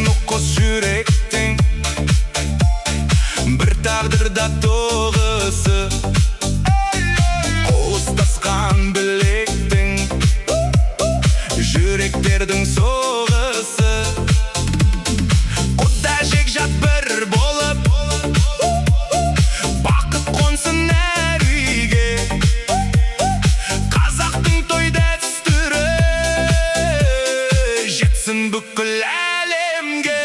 Nokos жүректің бір тағдырда тоғысы, қуыстасқан білектің жүректердің соғысы. Құда жекжат бір болып бақыт қонсын әр үйге. Қазақтың той дәстүрі жетсін бүкіл әлемге.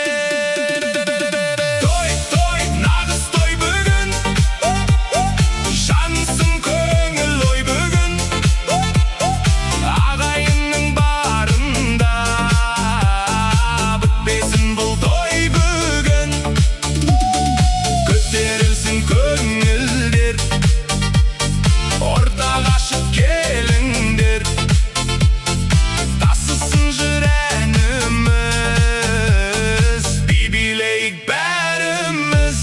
Той, той, нағыз той бүгін, жансын көңіл ой бүгін. Ағайынның барында бітпесін бұл той бүгін. Көтерілсін көңілдер, ортаға шық келіңдер. Тасысын жүр әніміз, би билейік бәріміз.